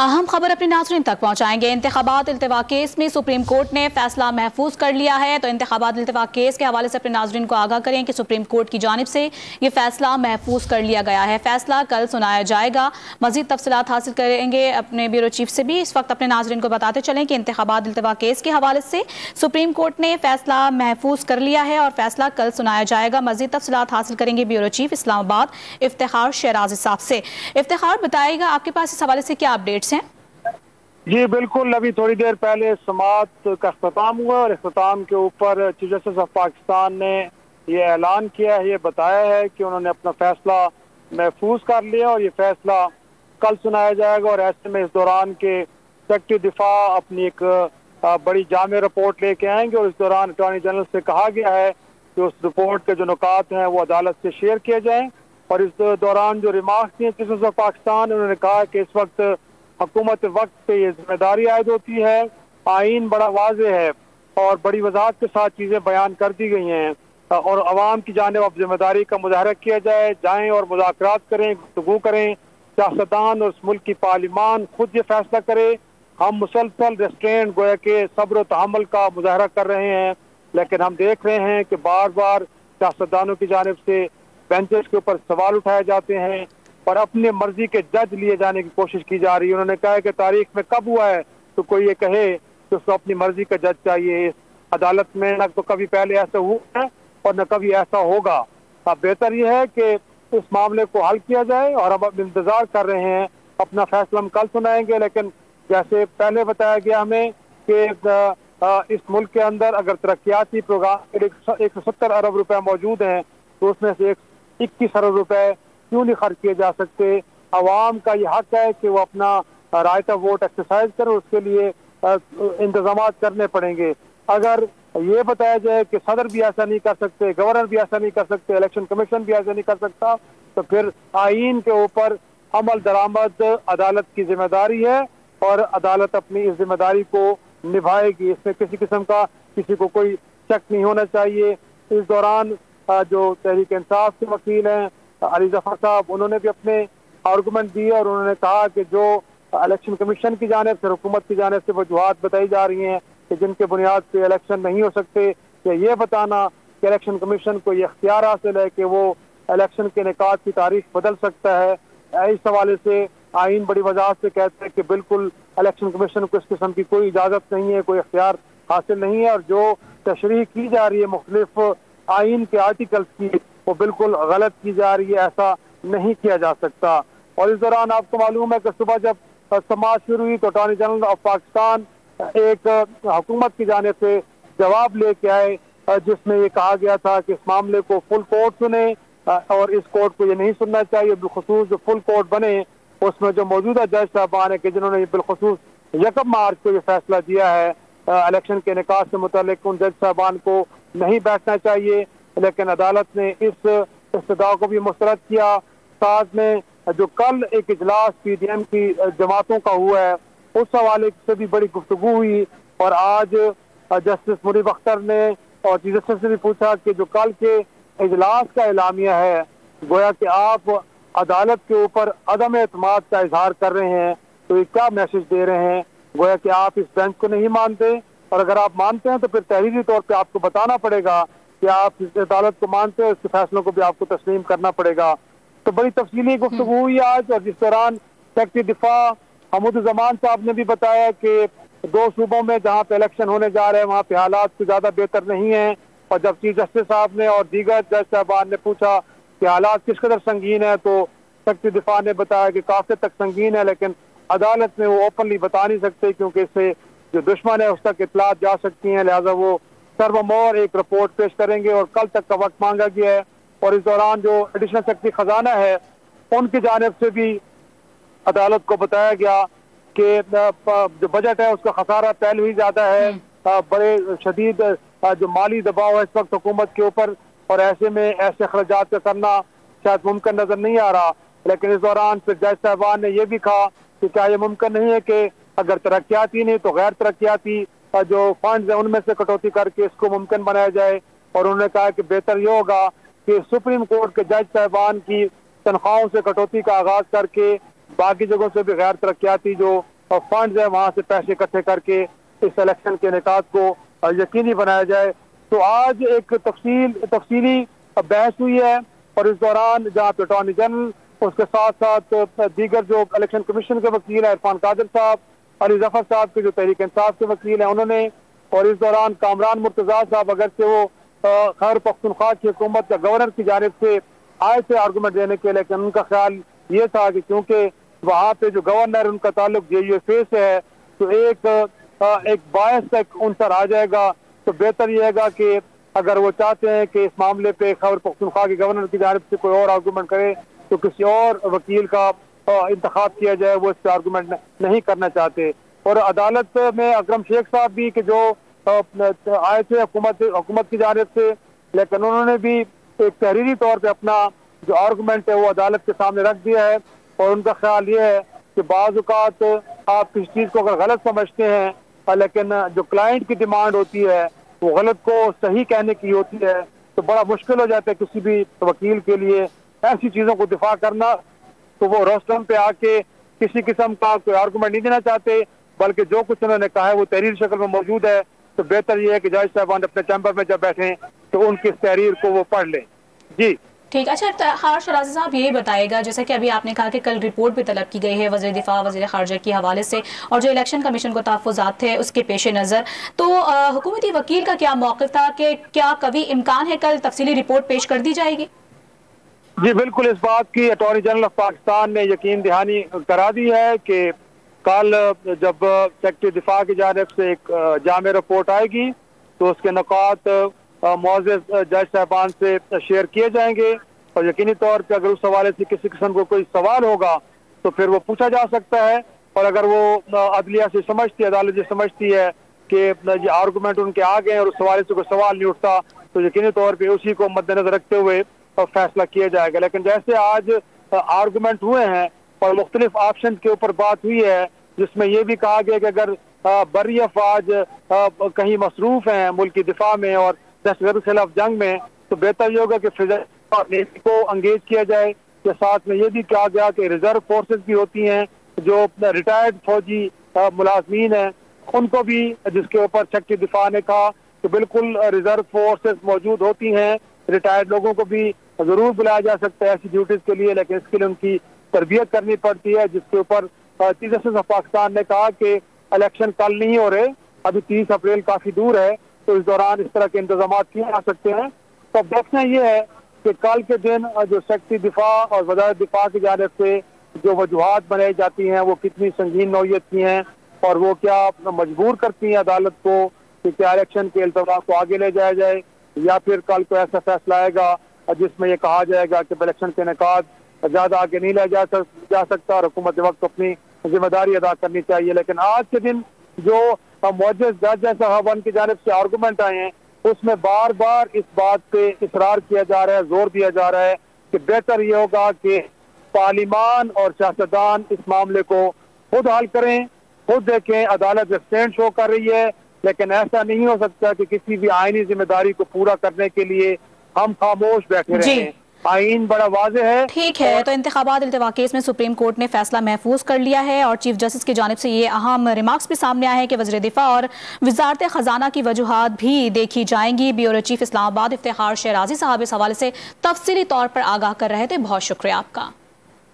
अहम खबर अपने नाज़रीन तक पहुँचाएंगे। इंतखाबात इल्तिवा केस में सुप्रीम कोर्ट ने फैसला महफूज कर लिया है। तो इंतखाबात इल्तिवा केस के हवाले से अपने नाज़रीन को आगाह करें कि सुप्रीम कोर्ट की जानिब से ये फैसला महफूज कर लिया गया है। फैसला कल सुनाया जाएगा। मज़ीद तफसीलात हासिल करेंगे अपने ब्यूरो चीफ से भी। इस वक्त अपने नाज़रीन को बताते चलें कि इंतखाबात इल्तिवा केस के हवाले से सुप्रीम कोर्ट ने फैसला महफूज कर लिया है और फैसला कल सुनाया जाएगा। मज़ीद तफसीलात हासिल करेंगे ब्यूरो चीफ इस्लामाबाद इफ्तिखार शहराज़ी साहब से। इफ्तिखार, बताइएगा आपके पास इस हवाले से क्या अपडेट्स हैं? जी बिल्कुल, अभी थोड़ी देर पहले समाअत का अख्ताम हुआ और अख्ताम के ऊपर चीफ जस्टिस ऑफ पाकिस्तान ने ये ऐलान किया है, ये बताया है कि उन्होंने अपना फैसला महफूज कर लिया और ये फैसला कल सुनाया जाएगा। और ऐसे में इस दौरान के सेक्रेटरी दिफा अपनी एक बड़ी जामे रिपोर्ट लेके आएंगे और इस दौरान अटॉर्नी जनरल से कहा गया है कि उस रिपोर्ट के जो नुकात हैं वो अदालत से शेयर किए जाएँ। और इस दौरान जो रिमार्क्स दिए चीफ जस्टिस ऑफ पाकिस्तान, उन्होंने कहा कि इस वक्त हुकूमत वक्त पे ये जिम्मेदारी आयद होती है। आइन बड़ा वाज़ेह है और बड़ी वजाहत के साथ चीज़ें बयान कर दी गई हैं और अवाम की जानिब अब जिम्मेदारी का मुजाहरा किया जाएँ और मुज़ाकरात करें, गुफ्तगू करें। सियासतदान और उस मुल्क की पार्लिमान खुद ये फैसला करे। हम मुसलसल रेस्ट्रेंट गोया के सब्र और तहम्मुल का मुजाहरा कर रहे हैं, लेकिन हम देख रहे हैं कि बार बार सियासतदानों की जानिब से बेंचेस के ऊपर सवाल उठाए जाते हैं और अपने मर्जी के जज लिए जाने की कोशिश की जा रही है। उन्होंने कहा है कि तारीख में कब हुआ है तो कोई ये कहे कि उसको अपनी मर्जी का जज चाहिए। इस अदालत में न तो कभी पहले ऐसा हुआ है और न कभी ऐसा होगा। अब बेहतर यह है कि इस मामले को हल किया जाए और हम अब इंतजार कर रहे हैं। अपना फैसला हम कल सुनाएंगे, लेकिन जैसे पहले बताया गया हमें कि इस मुल्क के अंदर अगर तरक्याती प्रोग्राम 170 अरब रुपए मौजूद हैं तो उसमें से 21 अरब रुपए क्यों नहीं खर्च किए जा सकते। अवाम का ये हक है कि वो अपना राइट ऑफ वोट एक्सरसाइज करें, उसके लिए इंतजाम करने पड़ेंगे। अगर ये बताया जाए कि सदर भी ऐसा नहीं कर सकते, गवर्नर भी ऐसा नहीं कर सकते, इलेक्शन कमीशन भी ऐसा नहीं कर सकता, तो फिर आइन के ऊपर अमल दरामद अदालत की जिम्मेदारी है और अदालत अपनी इस जिम्मेदारी को निभाएगी। इसमें किसी किस्म का किसी को कोई शक नहीं होना चाहिए। इस दौरान जो तहरीक इंसाफ के वकील हैं अली जफर साहब, उन्होंने भी अपने आर्गूमेंट दिए और उन्होंने कहा कि जो इलेक्शन कमीशन की जानिब से, हुकूमत की जानिब से वजूहात बताई जा रही हैं कि जिनके बुनियाद पे इलेक्शन नहीं हो सकते, या ये बताना कि इलेक्शन कमीशन को ये इख्तियार हासिल है कि वो इलेक्शन के निकात की तारीख बदल सकता है, इस हवाले से आइन बड़ी वजाहत से कहते हैं कि बिल्कुल इलेक्शन कमीशन को इस किस्म की कोई इजाज़त नहीं है, कोई इख्तियार हासिल नहीं है। और जो तशरीह की जा रही है मुख्तलिफ आइन के आर्टिकल्स की, वो बिल्कुल गलत की जा रही है, ऐसा नहीं किया जा सकता। और इस दौरान आपको मालूम है कि सुबह जब समाअत शुरू हुई तो अटॉर्नी जनरल ऑफ पाकिस्तान एक हुकूमत की जानिब से जवाब लेके आए जिसमें ये कहा गया था कि इस मामले को फुल कोर्ट सुने और इस कोर्ट को ये नहीं सुनना चाहिए। बिलखुसूस जो फुल कोर्ट बने उसमें जो मौजूदा जज साहबान है कि जिन्होंने बिलखुसूस 1 मार्च को ये फैसला दिया है इलेक्शन के निकास से मुतालिक, उन जज साहबान को नहीं बैठना चाहिए, लेकिन अदालत ने इस इस्तदा को भी मुस्तरद किया। साथ में जो कल एक इजलास PDM की जमातों का हुआ है उस हवाले से भी बड़ी गुफ्तगू हुई और आज जस्टिस मुनीब अख्तर ने और चीफ जस्टिस से भी पूछा कि जो कल के इजलास का एलामिया है, गोया कि आप अदालत के ऊपर अदम एतमाद का इजहार कर रहे हैं, तो ये क्या मैसेज दे रहे हैं? गोया कि आप इस बेंच को नहीं मानते, और अगर आप मानते हैं तो फिर तहरीरी तौर पे आपको बताना पड़ेगा कि आप इस अदालत को मानते हैं, इसके फैसलों को भी आपको तस्लीम करना पड़ेगा। तो बड़ी तफसीली गुफ्तगू हुई आज। और जिस दौरान सेक्रेटरी दिफा हमूद जमान साहब ने भी बताया कि 2 सूबों में जहाँ पे इलेक्शन होने जा रहे हैं वहाँ पे हालात कुछ ज़्यादा बेहतर नहीं है। और जब चीफ जस्टिस साहब ने और दीगर जज साहबान ने पूछा कि हालात किस कदर संगीन है, तो सेक्रेटरी दिफा ने बताया कि काफी तक संगीन है, लेकिन अदालत में वो ओपनली बता नहीं सकते क्योंकि इससे जो दुश्मन है उस तक इतलात जा सकती हैं, लिहाजा वो सर्वमोर एक रिपोर्ट पेश करेंगे और कल तक का वक्त मांगा गया है। और इस दौरान जो एडिशनल सेक्रेटरी खजाना है उनकी जानिब से भी अदालत को बताया गया कि जो बजट है उसका खसारा पहले ही ज्यादा है, बड़े शदीद जो माली दबाव है इस वक्त हुकूमत के ऊपर, और ऐसे में ऐसे अखराजात का करना शायद मुमकिन नजर नहीं आ रहा। लेकिन इस दौरान फिर जज साहबान ने यह भी कहा कि क्या ये मुमकिन नहीं है कि अगर तरक्याती नहीं तो गैर तरक्याती जो फंड है उनमें से कटौती करके इसको मुमकिन बनाया जाए। और उन्होंने कहा कि बेहतर ये होगा कि सुप्रीम कोर्ट के जज साहबान की तनख्वाहों से कटौती का आगाज करके बाकी जगहों से भी गैर तरक्याती जो फंड है वहाँ से पैसे इकट्ठे करके इस इलेक्शन के इनेकाद को यकीनी बनाया जाए। तो आज एक तफसीली बहस हुई है और इस दौरान जहाँ पे अटॉर्नी जनरल, उसके साथ साथ दीगर जो इलेक्शन कमीशन के वकील हैं, इरफान कादिर साहब, अली जफर साहब के जो तहरीक इंसाफ के वकील हैं उन्होंने, और इस दौरान कामरान मुर्तजा साहब अगरचे वो खैबर पख्तूनख्वा की हुकूमत या गवर्नर की जानिब से आए थे आर्गूमेंट देने के, लेकिन उनका ख्याल ये था कि क्योंकि वहाँ पे जो गवर्नर उनका ताल्लुक JUFA से है तो एक बायस का एक उनसर आ जाएगा, तो बेहतर ये है कि अगर वो चाहते हैं कि इस मामले पे खैबर पख्तूनख्वा के गवर्नर की जानिब से कोई और आर्गूमेंट करे तो किसी और वकील का इंतखाब किया जाए, वो इस पर आर्गूमेंट नहीं करना चाहते। और अदालत में अकरम शेख साहब भी कि जो आए थे हुकूमत की जानिब से, लेकिन उन्होंने भी एक तहरीरी तौर पे अपना जो आर्गूमेंट है वो अदालत के सामने रख दिया है। और उनका ख्याल ये है कि बाज़ औक़ात आप किसी चीज़ को अगर गलत समझते हैं लेकिन जो क्लाइंट की डिमांड होती है वो गलत को सही कहने की होती है, तो बड़ा मुश्किल हो जाता है किसी भी वकील के लिए ऐसी चीज़ों को दिफा करना। तो वो रोस्टम पे आके किसी किस्म का कोई आर्गूमेंट नहीं देना चाहते, बल्कि जो कुछ उन्होंने कहा है वो तहरीर शक्ल में मौजूद है। तो बेहतर ये है कि जज साहबान अपने चैम्बर में जब बैठें तो उनकी इस तहरीर को वो पढ़ लें। जी ठीक। अच्छा इफ्तिखार शराजी साहब ये बताएगा, जैसे कि अभी आपने कहा कि कल रिपोर्ट भी तलब की गई है वज़ीर दिफा वज़ीर ख़ारजा के हवाले से और जो इलेक्शन कमीशन को तहफ़्फ़ुज़ात थे उसके पेश नज़र, तो हुकूमती वकील का क्या मौक़िफ़ था कि क्या कभी इम्कान है कल तफसीली रिपोर्ट पेश कर दी जाएगी? जी बिल्कुल, इस बात की अटॉर्नी जनरल ऑफ पाकिस्तान ने यकीन दहानी करा दी है कि कल जब सेक्रेटरी दिफा की जानिब से एक जामे रिपोर्ट आएगी तो उसके नुकात मुअज़्ज़ज़ जज साहबान से शेयर किए जाएंगे और यकीनी तौर पे अगर उस हवाले से किसी किस्म को कोई सवाल होगा तो फिर वो पूछा जा सकता है। और अगर वो अदलिया से समझती है, अदालत से समझती है कि ये आर्गूमेंट उनके आ गए और उस हवाले से कोई सवाल नहीं उठता तो यकीनी तौर पर उसी को मद्देनजर रखते हुए फैसला किया जाएगा। लेकिन जैसे आज आर्गूमेंट हुए हैं और मुख्तलिफ ऑप्शन के ऊपर बात हुई है जिसमें यह भी कहा गया कि अगर बरी अफवाज कहीं मसरूफ हैं मुल्क की दिफा में और दहशतगर्द के खिलाफ जंग में तो बेहतर ये होगा कि फिजर नेवी को अंगेज किया जाए। के साथ में ये भी कहा गया कि रिजर्व फोर्सेस भी होती हैं जो रिटायर्ड फौजी मुलाजमीन हैं उनको भी, जिसके ऊपर सेक्रेटरी दिफा ने कहा कि बिल्कुल रिजर्व फोर्सेस मौजूद होती हैं, रिटायर्ड लोगों को भी जरूर बुलाया जा सकता है ऐसी ड्यूटीज के लिए, लेकिन इसके लिए उनकी तरबियत करनी पड़ती है। जिसके ऊपर चीफ जस्टिस ऑफ पाकिस्तान ने कहा कि इलेक्शन कल नहीं हो रहे, अभी 30 अप्रैल काफी दूर है, तो इस दौरान इस तरह के इंतजाम किए जा सकते हैं। तो अब देखना ये है कि कल के दिन जो सेक्रेटरी दिफा और वज़ारत दिफा की जानिब से जो वजूहात बनाई जाती हैं वो कितनी संगीन नौयत की हैं और वो क्या मजबूर करती हैं अदालत को कि क्या इलेक्शन के इल्तज़ाम को आगे ले जाया जाए या फिर कल को ऐसा फैसला आएगा जिसमें ये कहा जाएगा कि इलेक्शन के इनेकाद ज्यादा आगे नहीं ले जा सकता और हुकूमत वक्त अपनी जिम्मेदारी अदा करनी चाहिए। लेकिन आज के दिन जो मुअज़्ज़ज़ जज साहबान की जानिब से आर्गूमेंट आए हैं उसमें बार बार इस बात पे इसरार किया जा रहा है, जोर दिया जा रहा है कि बेहतर ये होगा कि पार्लिमान और सियासतदान इस मामले को खुद हल करें, खुद देखें। अदालत स्टैंड शो कर रही है, लेकिन ऐसा नहीं हो सकता कि किसी भी आईनी जिम्मेदारी को पूरा करने के लिए हम खामोश बैठे रहें। आईन बड़ा वाज़ेह है। ठीक है, तो इंतखाबात इल्तिवा केस में सुप्रीम कोर्ट ने फैसला महफूज कर लिया है और चीफ जस्टिस की जानिब से ये अहम रिमार्क्स भी सामने आए हैं कि वज़ीर दिफा और वज़ारत खजाना की वजूहात भी देखी जाएंगी। ब्यूरो चीफ इस्लामाबाद इफ्तिखार शराजी साहब इस हवाले से तफसीली तौर पर आगाह कर रहे थे। बहुत शुक्रिया आपका।